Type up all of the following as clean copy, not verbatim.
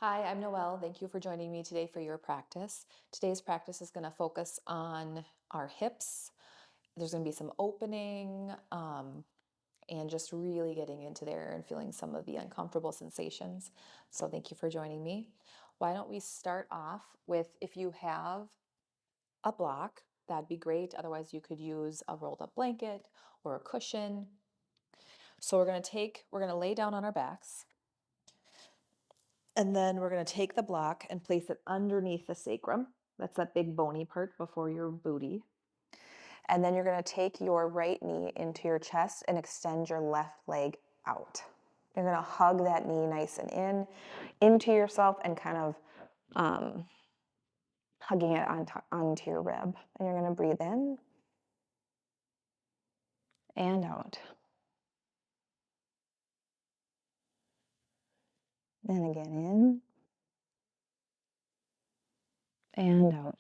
Hi, I'm Noelle. Thank you for joining me today for your practice. Today's practice is going to focus on our hips. There's going to be some opening and just really getting into there and feeling some of the uncomfortable sensations. So thank you for joining me. Why don't we start off with, if you have a block, that'd be great. Otherwise, you could use a rolled up blanket or a cushion. So we're going to lay down on our backs. And then we're going to take the block and place it underneath the sacrum. That's that big bony part before your booty. And then you're going to take your right knee into your chest and extend your left leg out. You're going to hug that knee nice and into yourself and kind of hugging it onto your rib. And you're going to breathe in and out. And again, in and out.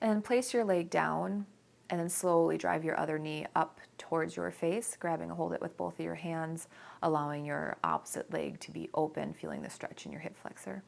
And place your leg down and then slowly drive your other knee up towards your face, grabbing a hold of it with both of your hands, allowing your opposite leg to be open, feeling the stretch in your hip flexor.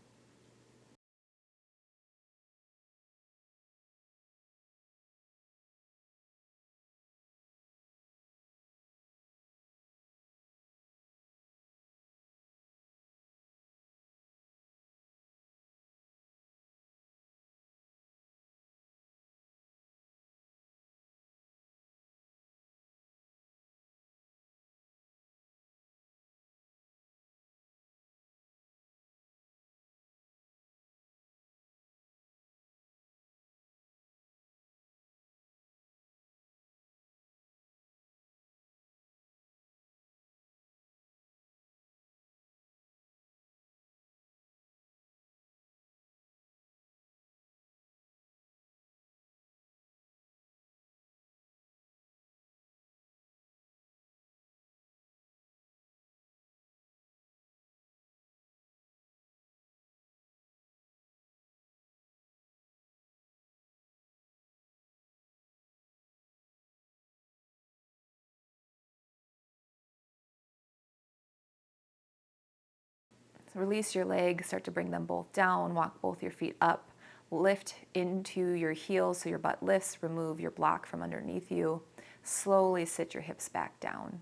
So release your legs, start to bring them both down, walk both your feet up, lift into your heels so your butt lifts, remove your block from underneath you. Slowly sit your hips back down.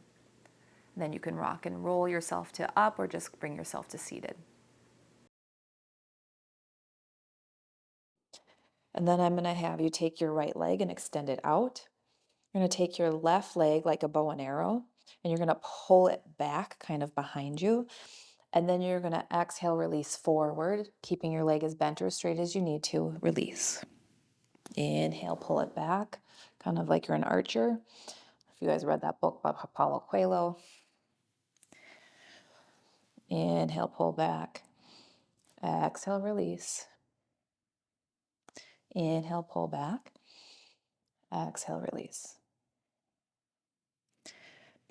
And then you can rock and roll yourself to up or just bring yourself to seated. And then I'm going to have you take your right leg and extend it out. You're going to take your left leg like a bow and arrow, and you're going to pull it back kind of behind you. And then you're going to exhale, release forward, keeping your leg as bent or straight as you need to. Release. Inhale, pull it back, kind of like you're an archer. If you guys read that book by Paulo Coelho. Inhale, pull back. Exhale, release. Inhale, pull back. Exhale, release.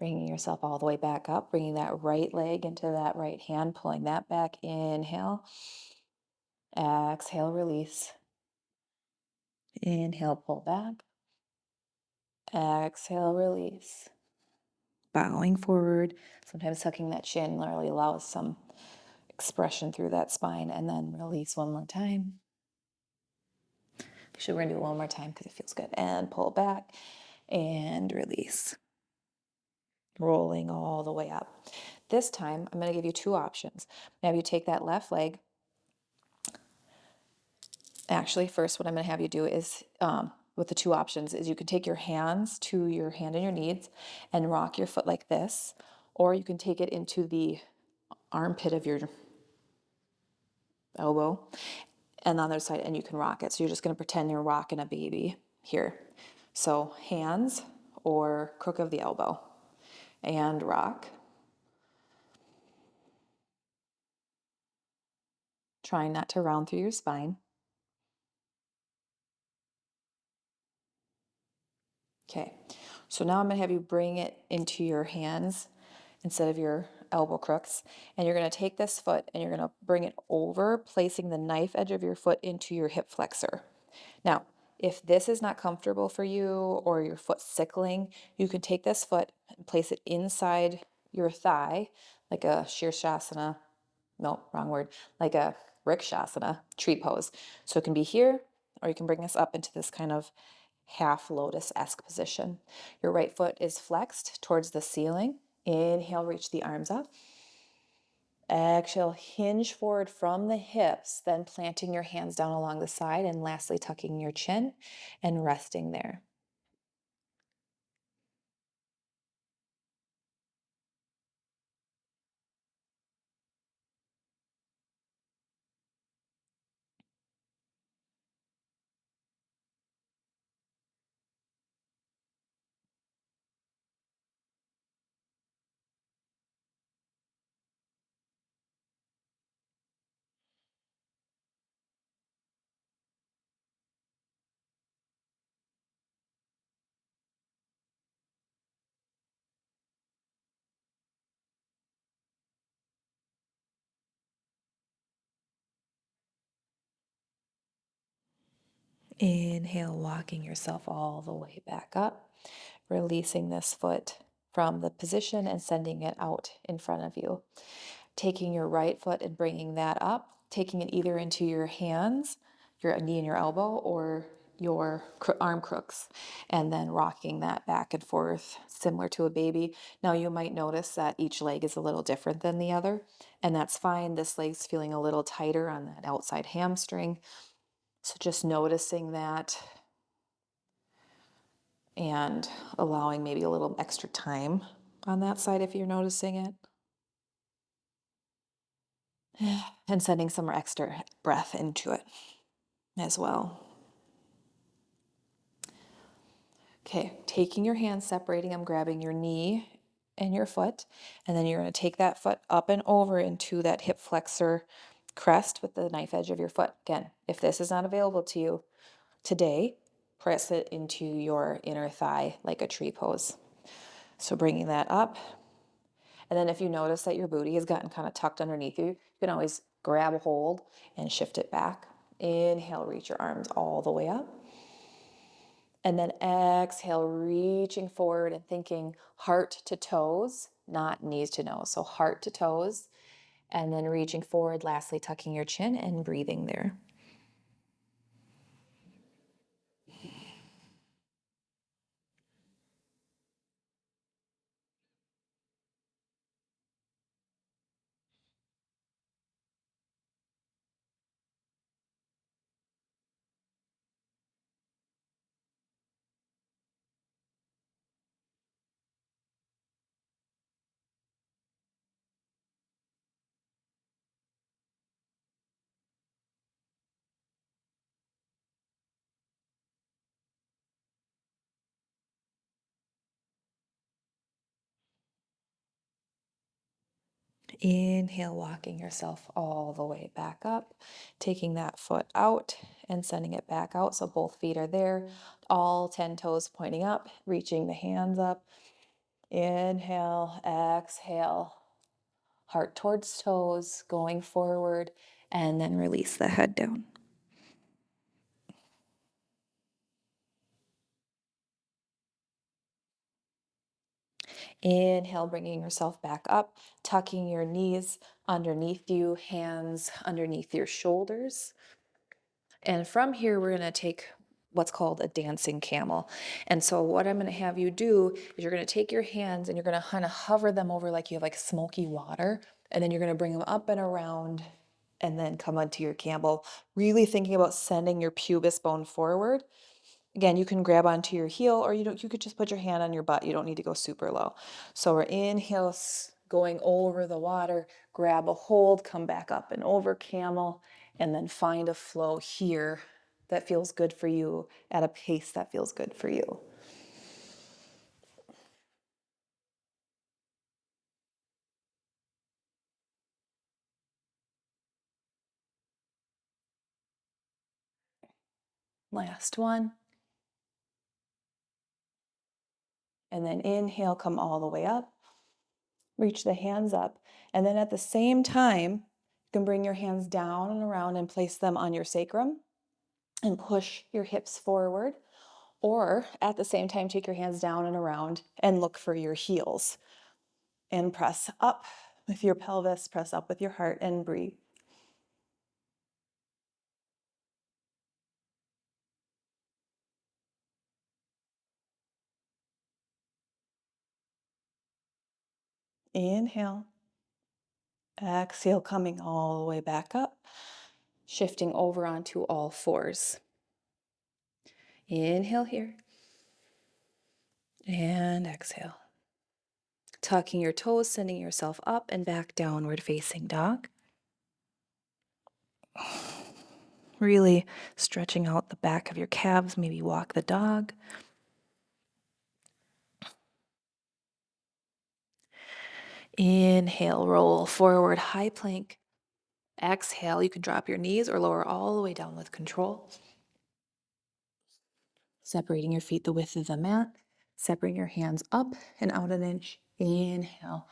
Bringing yourself all the way back up, bringing that right leg into that right hand, pulling that back. Inhale. Exhale, release. Inhale, pull back. Exhale, release. Bowing forward, sometimes tucking that chin really allows some expression through that spine, and then release one more time. Actually, we're gonna do it one more time because it feels good. And pull back and release. Rolling all the way up. This time, I'm gonna give you two options. Have you take that left leg. Actually, first, what I'm gonna have you do is, with the two options, is you can take your hands to your hand and your knees and rock your foot like this, or you can take it into the armpit of your elbow and on the other side, and you can rock it. So you're just going to pretend you're rocking a baby here. So hands or crook of the elbow and rock. Trying not to round through your spine. Okay, so now I'm going to have you bring it into your hands instead of your elbow crooks. And you're going to take this foot and you're going to bring it over, placing the knife edge of your foot into your hip flexor. Now, if this is not comfortable for you or your foot sickling, you can take this foot and place it inside your thigh, like a Shirshasana, no, wrong word, like a Rikshasana tree pose. So it can be here, or you can bring this up into this kind of half lotus-esque position. Your right foot is flexed towards the ceiling. Inhale, reach the arms up. Exhale, hinge forward from the hips, then planting your hands down along the side, and lastly, tucking your chin and resting there. Inhale, walking yourself all the way back up, releasing this foot from the position and sending it out in front of you. Taking your right foot and bringing that up, taking it either into your hands, your knee and your elbow, or your arm crooks, and then rocking that back and forth, similar to a baby. Now, you might notice that each leg is a little different than the other, and that's fine. This leg's feeling a little tighter on that outside hamstring. So just noticing that and allowing maybe a little extra time on that side if you're noticing it. And sending some extra breath into it as well. Okay, taking your hands, separating them, grabbing your knee and your foot, and then you're going to take that foot up and over into that hip flexor crest with the knife edge of your foot. Again, if this is not available to you today, press it into your inner thigh like a tree pose. So bringing that up. And then if you notice that your booty has gotten kind of tucked underneath you, you can always grab a hold and shift it back. Inhale, reach your arms all the way up. And then exhale, reaching forward and thinking heart to toes, not knees to nose. So heart to toes. And then reaching forward, lastly, tucking your chin and breathing there. Inhale, walking yourself all the way back up, taking that foot out and sending it back out. So both feet are there, all 10 toes pointing up, reaching the hands up. Inhale, exhale. Heart towards toes, going forward, and then release the head down. Inhale, bringing yourself back up, tucking your knees underneath you, hands underneath your shoulders. And from here, we're going to take what's called a dancing camel. And so what I'm going to have you do is you're going to take your hands and you're going to kind of hover them over like you have like smoky water. And then you're going to bring them up and around and then come onto your camel, really thinking about sending your pubis bone forward. Again, you can grab onto your heel or you could just put your hand on your butt. You don't need to go super low. So we're inhale, going over the water, grab a hold, come back up and over camel, and then find a flow here that feels good for you at a pace that feels good for you. Last one. And then inhale, come all the way up. Reach the hands up. And then at the same time, you can bring your hands down and around and place them on your sacrum and push your hips forward. Or at the same time, take your hands down and around and look for your heels. And press up with your pelvis, press up with your heart, and breathe. Inhale. Exhale, coming all the way back up, shifting over onto all fours. Inhale here. And exhale. Tucking your toes, sending yourself up and back, downward facing dog. Really stretching out the back of your calves, maybe walk the dog. Inhale, roll forward, high plank. Exhale, you can drop your knees or lower all the way down with control. Separating your feet the width of the mat. Separating your hands up and out an inch. Inhale,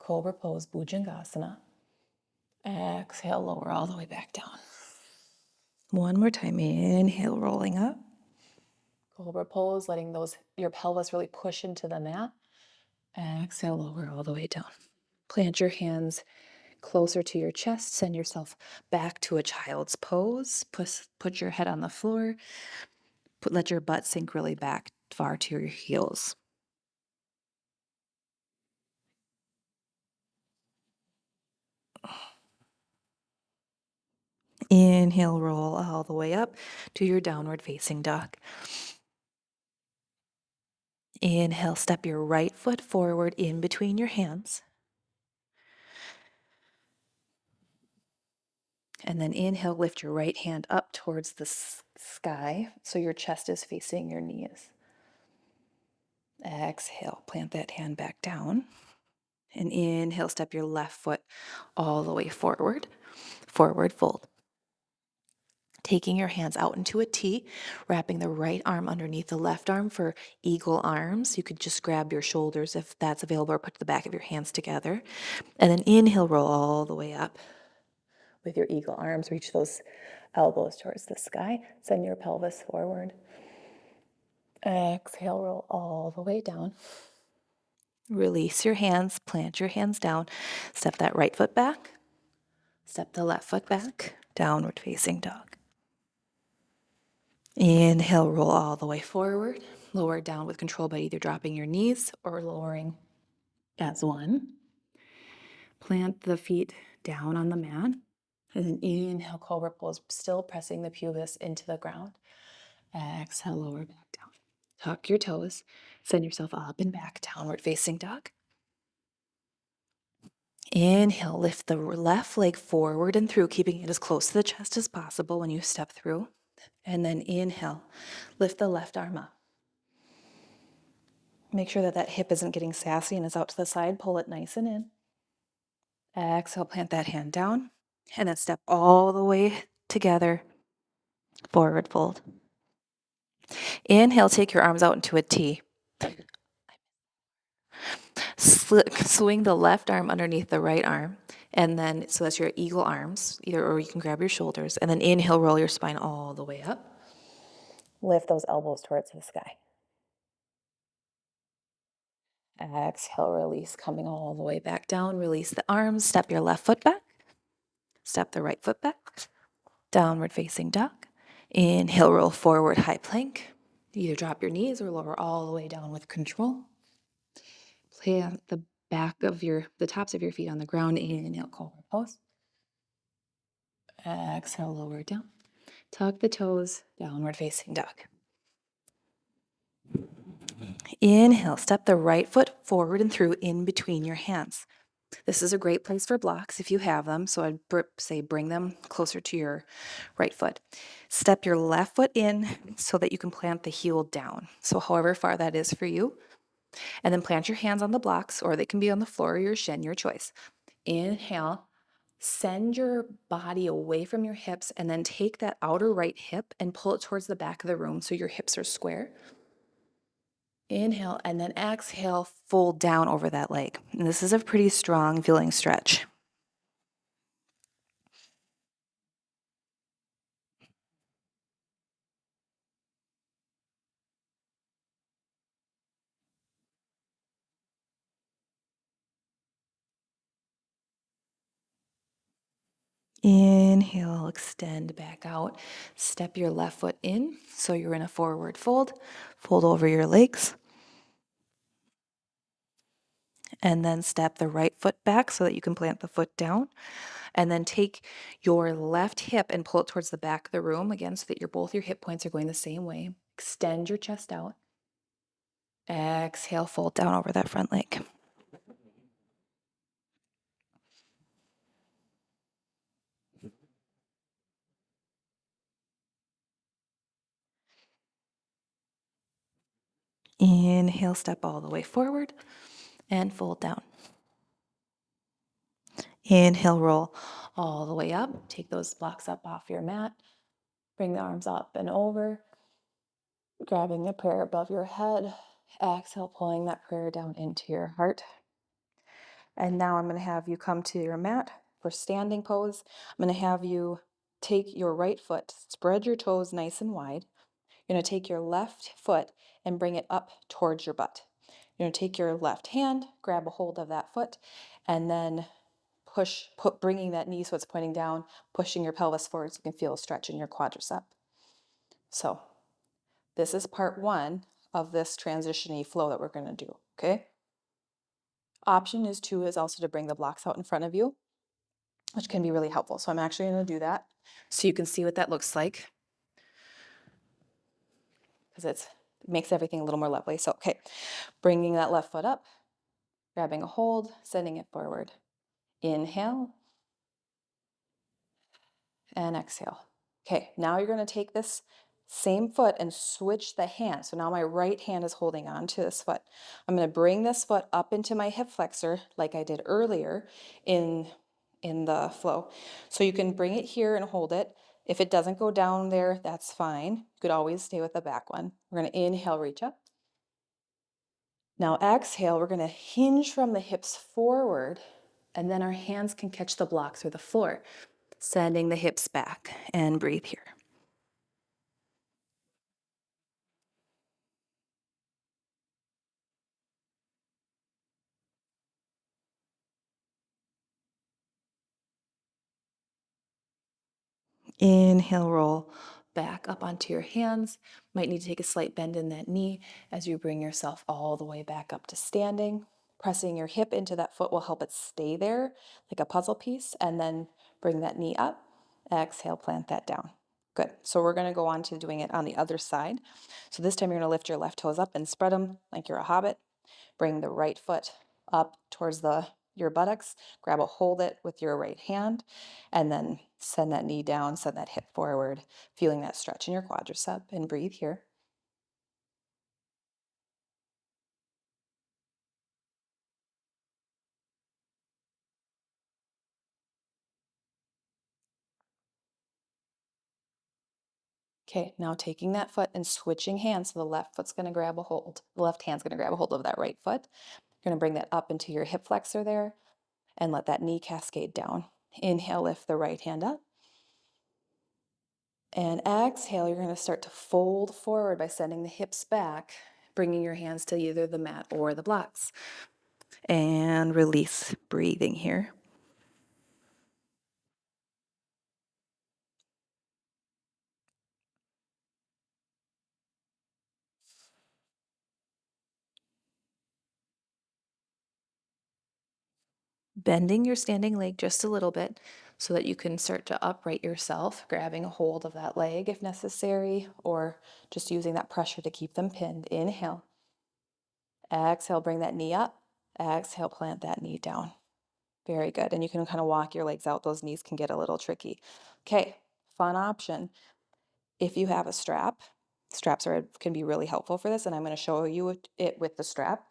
cobra pose, Bhujangasana. Exhale, lower all the way back down. One more time. Inhale, rolling up. Cobra pose, letting your pelvis really push into the mat. Exhale, lower all the way down. Plant your hands closer to your chest. Send yourself back to a child's pose. Put your head on the floor. Let your butt sink really back far to your heels. Inhale, roll all the way up to your downward facing dog. Inhale, step your right foot forward in between your hands. And then inhale, lift your right hand up towards the sky so your chest is facing your knees. Exhale, plant that hand back down. And inhale, step your left foot all the way forward. Forward fold. Taking your hands out into a T, wrapping the right arm underneath the left arm for eagle arms. You could just grab your shoulders if that's available or put the back of your hands together. And then inhale, roll all the way up. With your eagle arms, reach those elbows towards the sky. Send your pelvis forward. Exhale, roll all the way down. Release your hands, plant your hands down. Step that right foot back. Step the left foot back. Downward facing dog. Inhale, roll all the way forward. Lower down with control by either dropping your knees or lowering as one. Plant the feet down on the mat. And then inhale, cobra pose, still pressing the pubis into the ground. Exhale, lower back down. Tuck your toes. Send yourself up and back, downward facing dog. Inhale, lift the left leg forward and through, keeping it as close to the chest as possible when you step through. And then inhale, lift the left arm up. Make sure that hip isn't getting sassy and is out to the side. Pull it nice and in. Exhale, plant that hand down. And then step all the way together. Forward fold. Inhale, take your arms out into a T. swing the left arm underneath the right arm, and then so that's your eagle arms, either or you can grab your shoulders, and then inhale, roll your spine all the way up. Lift those elbows towards the sky. Exhale, release, coming all the way back down. Release the arms, step your left foot back, step the right foot back, downward facing dog. Inhale, roll forward, high plank. Either drop your knees or lower all the way down with control. Plant the the tops of your feet on the ground. Inhale, cobra pose. Exhale, lower down. Tuck the toes, downward facing dog. Inhale, step the right foot forward and through in between your hands. This is a great place for blocks if you have them, so I'd say bring them closer to your right foot. Step your left foot in so that you can plant the heel down. So however far that is for you. And then plant your hands on the blocks, or they can be on the floor or your shin, your choice. Inhale, send your body away from your hips, and then take that outer right hip and pull it towards the back of the room so your hips are square. Inhale, and then exhale, fold down over that leg. And this is a pretty strong feeling stretch. Inhale, extend back out. Step your left foot in so you're in a forward fold. Fold over your legs. And then step the right foot back so that you can plant the foot down. And then take your left hip and pull it towards the back of the room again so that both your hip points are going the same way. Extend your chest out. Exhale, fold down over that front leg. Inhale, step all the way forward and fold down. Inhale, roll all the way up. Take those blocks up off your mat. Bring the arms up and over. Grabbing the prayer above your head. Exhale, pulling that prayer down into your heart. And now I'm going to have you come to your mat for standing pose. I'm going to have you take your right foot, spread your toes nice and wide. You're going to take your left foot and bring it up towards your butt. You're going to take your left hand, grab a hold of that foot, and then bringing that knee so it's pointing down, pushing your pelvis forward so you can feel a stretch in your quadricep. So this is part one of this transition-y flow that we're going to do, okay? Option is also to bring the blocks out in front of you, which can be really helpful. So I'm actually going to do that so you can see what that looks like, because it makes everything a little more lovely. So, okay, bringing that left foot up, grabbing a hold, sending it forward. Inhale and exhale. Okay, now you're going to take this same foot and switch the hand. So now my right hand is holding on to this foot. I'm going to bring this foot up into my hip flexor like I did earlier in the flow. So you can bring it here and hold it. If it doesn't go down there, that's fine. You could always stay with the back one. We're going to inhale, reach up. Now exhale, we're going to hinge from the hips forward, and then our hands can catch the blocks or the floor. Sending the hips back, and breathe here. Inhale, roll back up onto your hands. Might need to take a slight bend in that knee as you bring yourself all the way back up to standing. Pressing your hip into that foot will help it stay there like a puzzle piece, and then bring that knee up. Exhale, plant that down. Good. So we're going to go on to doing it on the other side. So this time you're going to lift your left toes up and spread them like you're a hobbit. Bring the right foot up towards your buttocks. Grab a hold it with your right hand, and then send that knee down, send that hip forward, feeling that stretch in your quadricep, and breathe here. Okay, now taking that foot and switching hands. So the left foot's going to grab a hold. The left hand's going to grab a hold of that right foot. You're going to bring that up into your hip flexor there and let that knee cascade down. Inhale, lift the right hand up. And exhale, you're going to start to fold forward by sending the hips back, bringing your hands to either the mat or the blocks. And release, breathing here. Bending your standing leg just a little bit so that you can start to upright yourself, grabbing a hold of that leg if necessary, or just using that pressure to keep them pinned. Inhale. Exhale, bring that knee up. Exhale, plant that knee down. Very good. And you can kind of walk your legs out. Those knees can get a little tricky. Okay, fun option. If you have a strap, straps can be really helpful for this, and I'm going to show you it with the strap.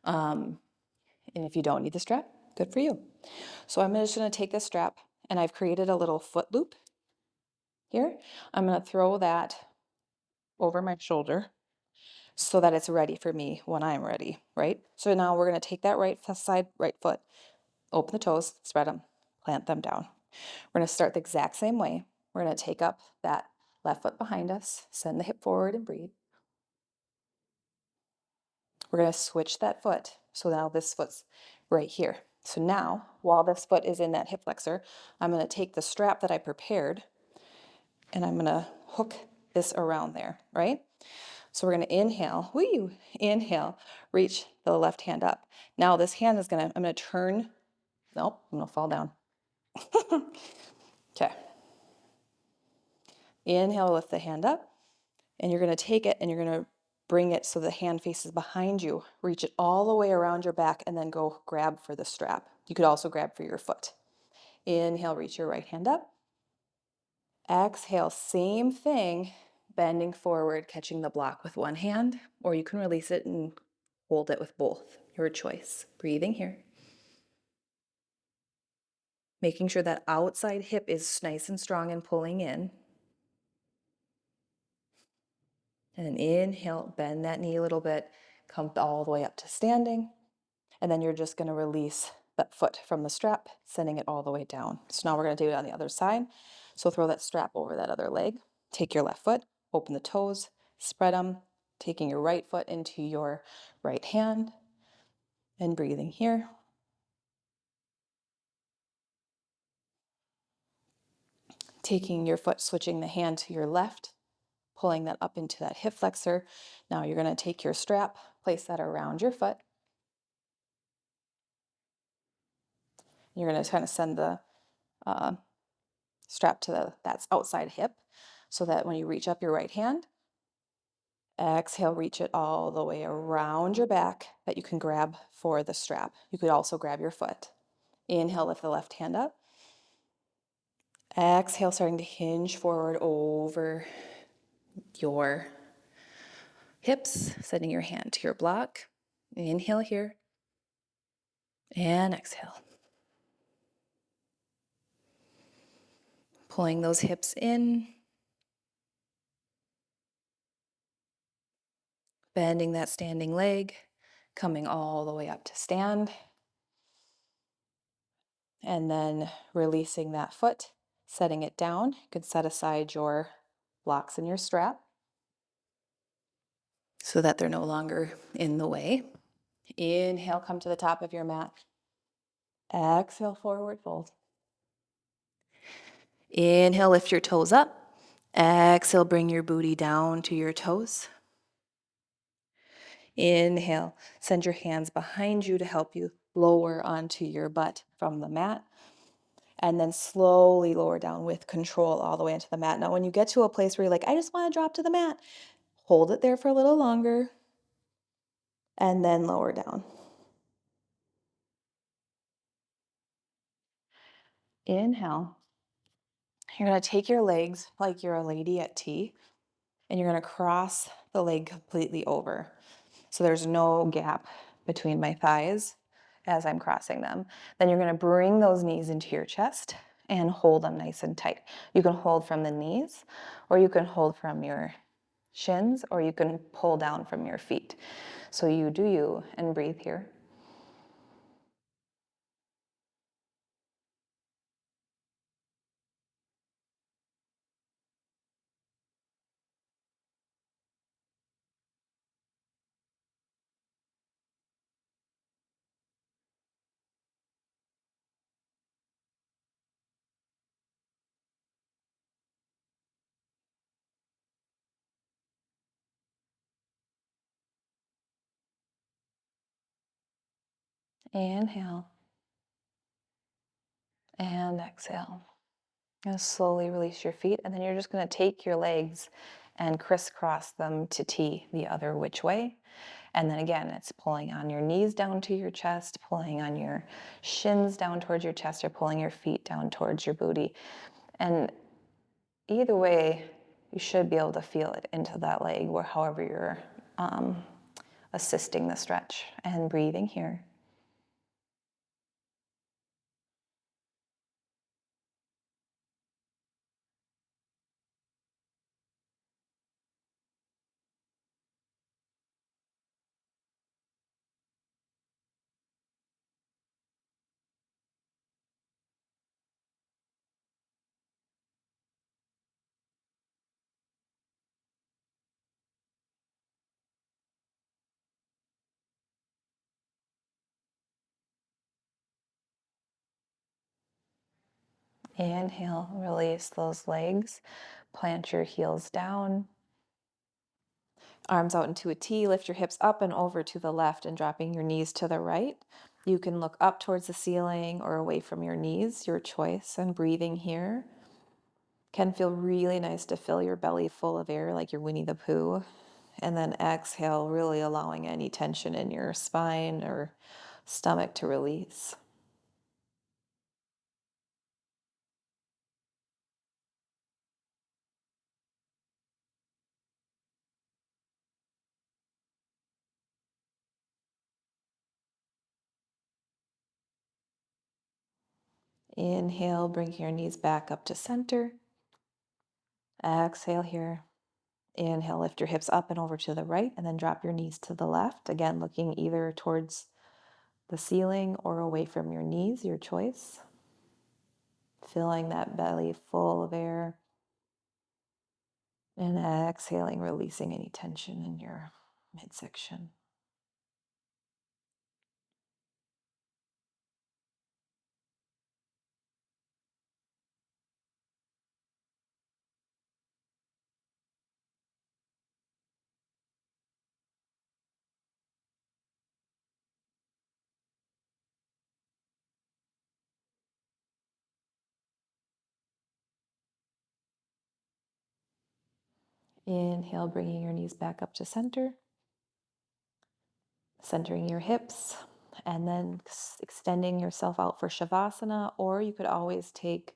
And if you don't need the strap, good for you. So I'm just going to take this strap, and I've created a little foot loop here. I'm going to throw that over my shoulder so that it's ready for me when I'm ready, right? So now we're going to take that right foot, open the toes, spread them, plant them down. We're going to start the exact same way. We're going to take up that left foot behind us, send the hip forward and breathe. We're going to switch that foot. So now this foot's right here. So now, while this foot is in that hip flexor, I'm going to take the strap that I prepared and I'm going to hook this around there, right? So we're going to inhale, reach the left hand up. Now this hand is I'm going to turn, nope, I'm going to fall down. Okay. Inhale, lift the hand up, and you're going to take it and you're going to bring it so the hand faces behind you. Reach it all the way around your back and then go grab for the strap. You could also grab for your foot. Inhale, reach your right hand up. Exhale, same thing, bending forward, catching the block with one hand, or you can release it and hold it with both. Your choice. Breathing here. Making sure that outside hip is nice and strong and pulling in. And then inhale, bend that knee a little bit, come all the way up to standing. And then you're just going to release that foot from the strap, sending it all the way down. So now we're going to do it on the other side. So throw that strap over that other leg. Take your left foot, open the toes, spread them, taking your right foot into your right hand and breathing here. Taking your foot, switching the hand to your left, pulling that up into that hip flexor. Now you're going to take your strap, place that around your foot. You're going to kind of send the strap to that outside hip so that when you reach up your right hand, exhale, reach it all the way around your back that you can grab for the strap. You could also grab your foot. Inhale, lift the left hand up. Exhale, starting to hinge forward over your hips, sending your hand to your block. Inhale here. And exhale. Pulling those hips in. Bending that standing leg, coming all the way up to stand. And then releasing that foot, setting it down. You could set aside your blocks and your strap so that they're no longer in the way. Inhale, come to the top of your mat. Exhale, forward fold. Inhale, lift your toes up. Exhale, bring your booty down to your toes. Inhale, send your hands behind you to help you lower onto your butt from the mat. And then slowly lower down with control all the way into the mat. Now, when you get to a place where you're like, I just want to drop to the mat, hold it there for a little longer and then lower down. Inhale. You're going to take your legs like you're a lady at tea, and you're going to cross the leg completely over. So there's no gap between my thighs as I'm crossing them. Then you're going to bring those knees into your chest and hold them nice and tight. You can hold from the knees, or you can hold from your shins, or you can pull down from your feet. So you do you and breathe here. Inhale and exhale. And slowly release your feet, and then you're just going to take your legs and crisscross them to T the other which way. And then again, it's pulling on your knees down to your chest, pulling on your shins down towards your chest, or pulling your feet down towards your booty. And either way, you should be able to feel it into that leg, or however you're assisting the stretch. And breathing here. Inhale, release those legs. Plant your heels down. Arms out into a T, lift your hips up and over to the left and dropping your knees to the right. You can look up towards the ceiling or away from your knees, your choice. And breathing here. Can feel really nice to fill your belly full of air like you're Winnie the Pooh. And then exhale, really allowing any tension in your spine or stomach to release. Inhale, bring your knees back up to center. Exhale here. Inhale, lift your hips up and over to the right, and then drop your knees to the left. Again, looking either towards the ceiling or away from your knees, your choice. Filling that belly full of air. And exhaling, releasing any tension in your midsection. Inhale, bringing your knees back up to center. Centering your hips, and then extending yourself out for Shavasana, or you could always take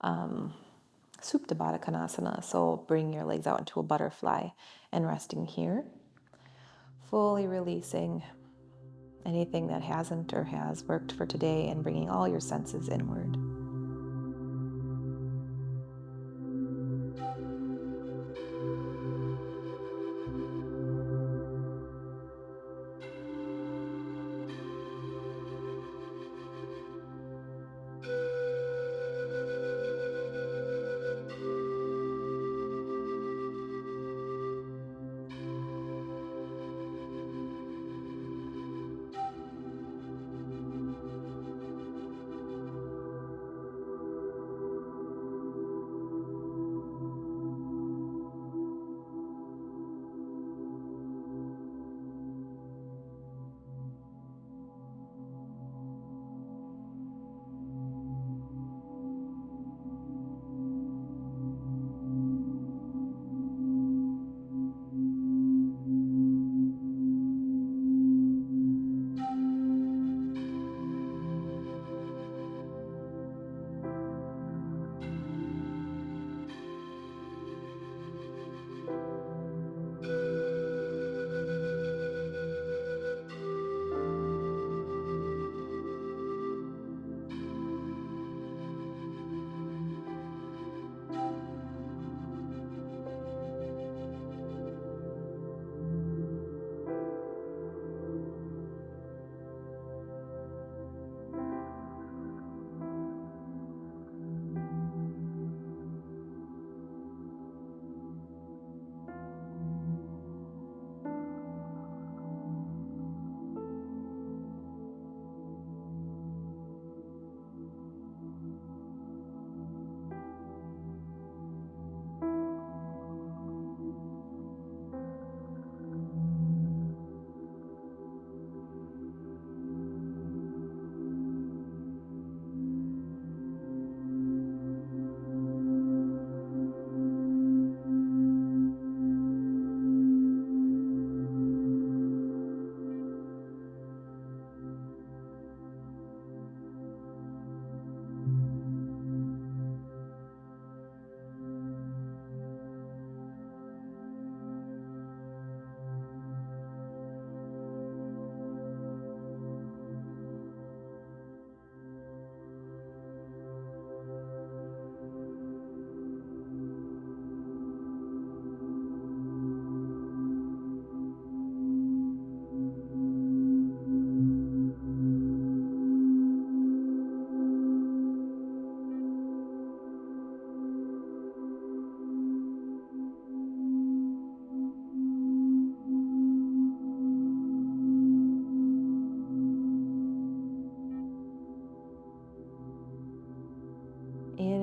Supta Baddha Konasana. So bring your legs out into a butterfly and resting here. Fully releasing anything that hasn't or has worked for today and bringing all your senses inward.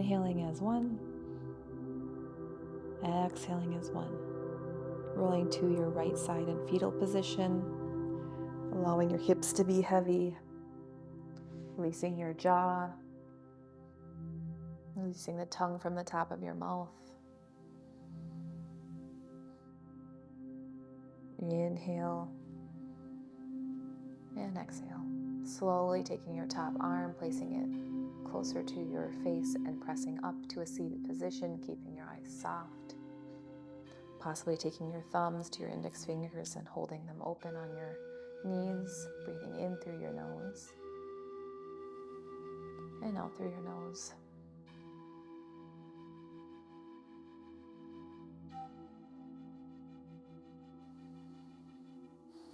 Inhaling as one, exhaling as one. Rolling to your right side in fetal position, allowing your hips to be heavy, releasing your jaw, releasing the tongue from the top of your mouth. Inhale and exhale. Slowly taking your top arm, placing it closer to your face and pressing up to a seated position, keeping your eyes soft. Possibly taking your thumbs to your index fingers and holding them open on your knees, breathing in through your nose and out through your nose.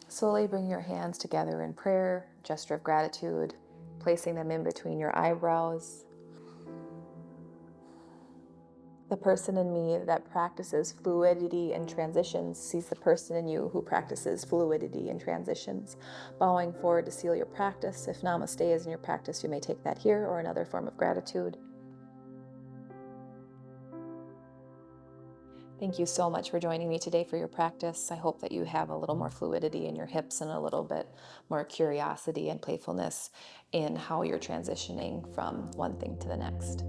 Slowly bring your hands together in prayer, gesture of gratitude, placing them in between your eyebrows. The person in me that practices fluidity and transitions sees the person in you who practices fluidity and transitions. Bowing forward to seal your practice. If namaste is in your practice, you may take that here or another form of gratitude. Thank you so much for joining me today for your practice. I hope that you have a little more fluidity in your hips and a little bit more curiosity and playfulness in how you're transitioning from one thing to the next.